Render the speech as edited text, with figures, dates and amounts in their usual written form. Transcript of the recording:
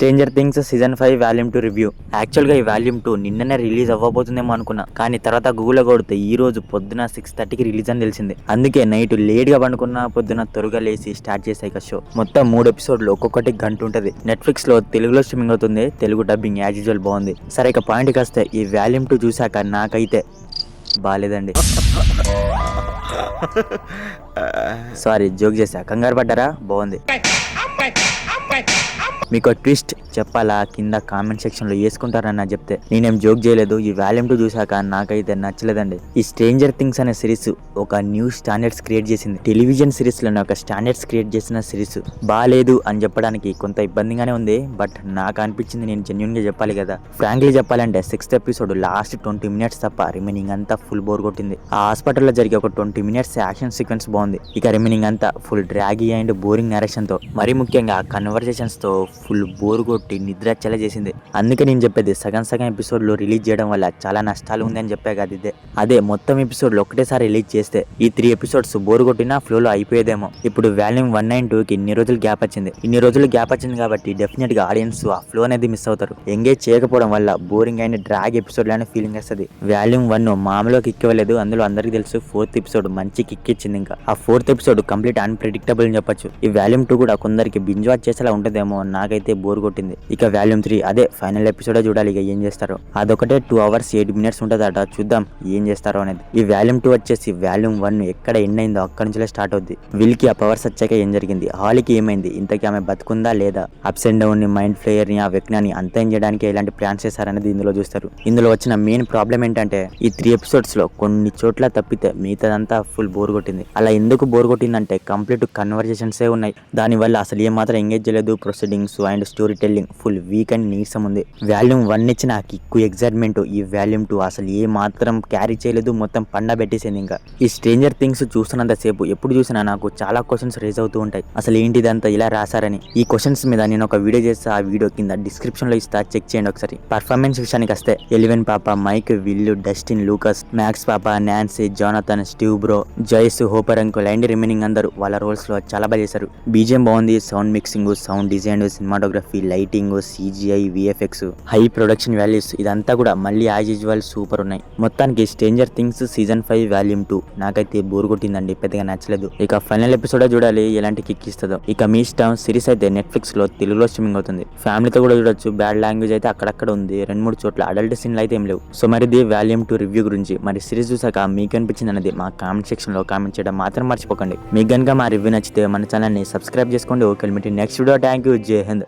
Stranger things season 5 volume 2 review. యాక్చువల్గా ఈ volume 2 నిన్ననే రిలీజ్ అవ్వబోతుందేమో అనుకున్నా, కానీ తర్వాత గూగుల్లో కొడితే ఈ రోజు పొద్దున 6:30కి రిలీజ్ అని తెలిసింది. అందుకే నైట్ లేట్గా పండుకున్న పొద్దున త్వరగా లేచి స్టార్ట్ చేసాయి షో. మొత్తం 3 ఎపిసోడ్లు ఒక్కొక్కటి గంట ఉంటుంది. నెట్ఫ్లిక్స్ లో తెలుగులో స్ట్రీమింగ్ అవుతుంది. తెలుగు డబ్బింగ్ యాజ్ యూజువల్ బాగుంది. సరే ఇక పాయింట్కి వస్తే ఈ వాల్యూమ్ 2 చూసాక నాకైతే బాగాలేదండి. సారీ జోక్ చేసా, కంగారు పడ్డారా? బాగుంది. మీకు ట్విస్ట్ చెప్పాలా? కింద కామెంట్ సెక్షన్ లో వేసుకుంటారని చెప్తే నేనేం జోక్ చేయలేదు. ఈ వాల్యూమ్ 2 చూసాక నాకైతే నచ్చలేదండి. ఈ స్ట్రేంజర్ థింగ్స్ అనే సిరీస్ ఒక న్యూ స్టాండర్డ్స్ క్రియేట్ చేసింది. టెలివిజన్ సిరీస్ లోనే ఒక స్టాండర్డ్స్ క్రియేట్ చేసిన సిరీస్ బాగాలేదు అని చెప్పడానికి కొంత ఇబ్బందిగానే ఉంది. బట్ నాకు అనిపించింది, నేను జెన్యున్ గా చెప్పాలి కదా. ఫ్రాంక్లీ చెప్పాలంటే 6th ఎపిసోడ్ లాస్ట్ 20 minutes తప్ప రిమైనింగ్ అంతా ఫుల్ బోర్ కొట్టింది. ఆ హాస్పిటల్లో జరిగే ఒక 20 minutes యాక్షన్ సీక్వెన్స్ బాగుంది. ఇక రిమైనింగ్ అంతా ఫుల్ డ్రాగీ అండ్ బోరింగ్ నరేషన్ తో, మరీ ముఖ్యంగా కన్వర్సేషన్స్ తో ఫుల్ బోర్ కొట్టి నిద్ర వచ్చేలా చేసింది. అందుకే నేను చెప్పేది సగం ఎపిసోడ్లు రిలీజ్ చేయడం వల్ల చాలా నష్టాలు ఉంది అని చెప్పే కదా. అదే మొత్తం ఎపిసోడ్లు ఒకటేసారి రిలీజ్ చేస్తే ఈ 3 ఎపిసోడ్స్ బోర్ కొట్టినా ఫ్లోలో అయిపోయేదేమో. ఇప్పుడు వాల్యూమ్ 1 and 2కి ఇన్ని రోజులు గ్యాప్ వచ్చింది. కాబట్టి డెఫినెట్ గా ఆడియన్స్ ఆ ఫ్లో అనేది మిస్ అవుతారు. ఎంగేజ్ చేయకపోవడం వల్ల బోరింగ్ అండ్ డ్రాగ్ ఎపిసోడ్ లానే ఫీలింగ్ వస్తుంది. వాల్యూమ్ 1 మామూలుగా కిక్ ఇవ్వలేదు. అందులో అందరికీ తెలుసు 4th ఎపిసోడ్ మంచి కిక్ ఇచ్చింది. ఇంకా ఆ 4th ఎపిసోడ్ కంప్లీట్ అన్ప్రెడిక్టబుల్ అని చెప్పొచ్చు. ఈ వాల్యూమ్ 2 కూడా కొందరికి బింజ్ వాచ్ చేసేలా ఉంటుందేమో, నాకైతే బోర్ కొట్టింది. ఇక వాల్యూమ్ 3 అదే ఫైనల్ ఎపిసోడే చూడాలి. ఇక ఏం చేస్తారో అదొకటే 2 hours 8 minutes ఉంటుందట. చూద్దాం ఏం చేస్తారో అనేది. ఈ వాల్యూమ్ 2 వచ్చేసి వాల్యూమ్ 1 ఎక్కడ ఎండ్ అయిందో అక్కడి నుంచే స్టార్ట్ అవుద్ది. విల్కి ఆ పవర్స్ వచ్చాక ఏం జరిగింది, హాలీకి ఏమైంది, ఇంతకీ ఆమె బతుకుందా లేదా, అప్స్ అండ్ డౌన్ ని, మైండ్ ఫ్లేయర్ ని, ఆ విజ్ఞాన్ని అంతం చేయడానికి ఎలాంటి ప్లాన్స్ చేశారనేది ఇందులో చూస్తారు. ఇందులో వచ్చిన మెయిన్ ప్రాబ్లం ఏంటంటే ఈ 3 episodes లో కొన్ని చోట్ల తప్పితే మిగతాదంతా ఫుల్ బోర్ కొట్టింది. అలా ఎందుకు బోర్ కొట్టిందంటే కంప్లీట్ కన్వర్జేషన్సే ఉన్నాయి. దానివల్ల అసలు ఏమాత్రం ఎంగేజ్ చేయలేదు. Proceedings and story telling full week and నీరసం ఉంది. వాల్యూమ్ 1 ఇచ్చిన కిక్కు ఎగ్జైట్మెంట్ ఈ వాల్యూమ్ 2 అసలు ఏ మాత్రం క్యారీ చేయలేదు. మొత్తం పండ పెట్టేసింది. ఇంకా ఈ స్ట్రేంజర్ థింగ్స్ చూస్తున్నంత సేపు ఎప్పుడు చూసినా నాకు చాలా క్వశ్చన్స్ రేజ్ అవుతూ ఉంటాయి. అసలు ఏంటిదంతా ఇలా రాశారని. ఈ క్వశ్చన్స్ మీద నేను ఒక వీడియో చేస్తే ఆ వీడియో కింద డిస్క్రిప్షన్ లో ఇస్తా, చెక్ చేయండి ఒకసారి. పర్ఫార్మెన్స్ విషయానికి వస్తే ఎలివెన్ పాప, Mike, Will, Dustin, Lucas, Max పాప, Nancy, Jonathan, Steve bro, Joyce, Hopper uncle and remaining అందరూ వాళ్ళ రోల్స్ లో చాలా బాగా చేశారు. బీజిఎం బాగుంది. Sound mixing, sound design, cinematography, lighting, CGI, VFX, high production values ఇదంతా కూడా మళ్ళీ యాజ్ యూజువల్ సూపర్ ఉన్నాయి. మొత్తానికి స్ట్రేంజర్ థింగ్స్ సీజన్ 5 వాల్యూమ్ 2 నాకైతే బోర్ కొట్టిందండి, పెద్దగా నచ్చలేదు. ఇక ఫైనల్ ఎపిసోడ్ చూడాలి ఎలాంటి కిక్ ఇస్తుందో. ఇక మీ ఇష్టం. సిరీస్ అయితే నెట్ఫ్లిక్స్ లో తెలుగులో స్ట్రీమింగ్ అవుతుంది. ఫ్యామిలీతో కూడా చూడొచ్చు. బ్యాడ్ లాంగ్వేజ్ అయితే అక్కడక్కడ ఉంది. 2-3 చోట్ల అడల్ట్ సీన్లు అయితే ఏం లేవు. సో మరిది వాల్యూమ్ 2 రివ్యూ గురించి. మరి సిరీస్ చూసాక మీకు అనిపించింది అనేది మా కామెంట్ సెక్షన్ లో కామెంట్ చేయడం మాత్రం మర్చిపోకండి. మీకు కనుక మా రివ్యూ నచ్చితే మన ఛానల్ ని సబ్స్క్రైబ్ చేసుకోండి. Okay, next video. Thank you. జై హింద్.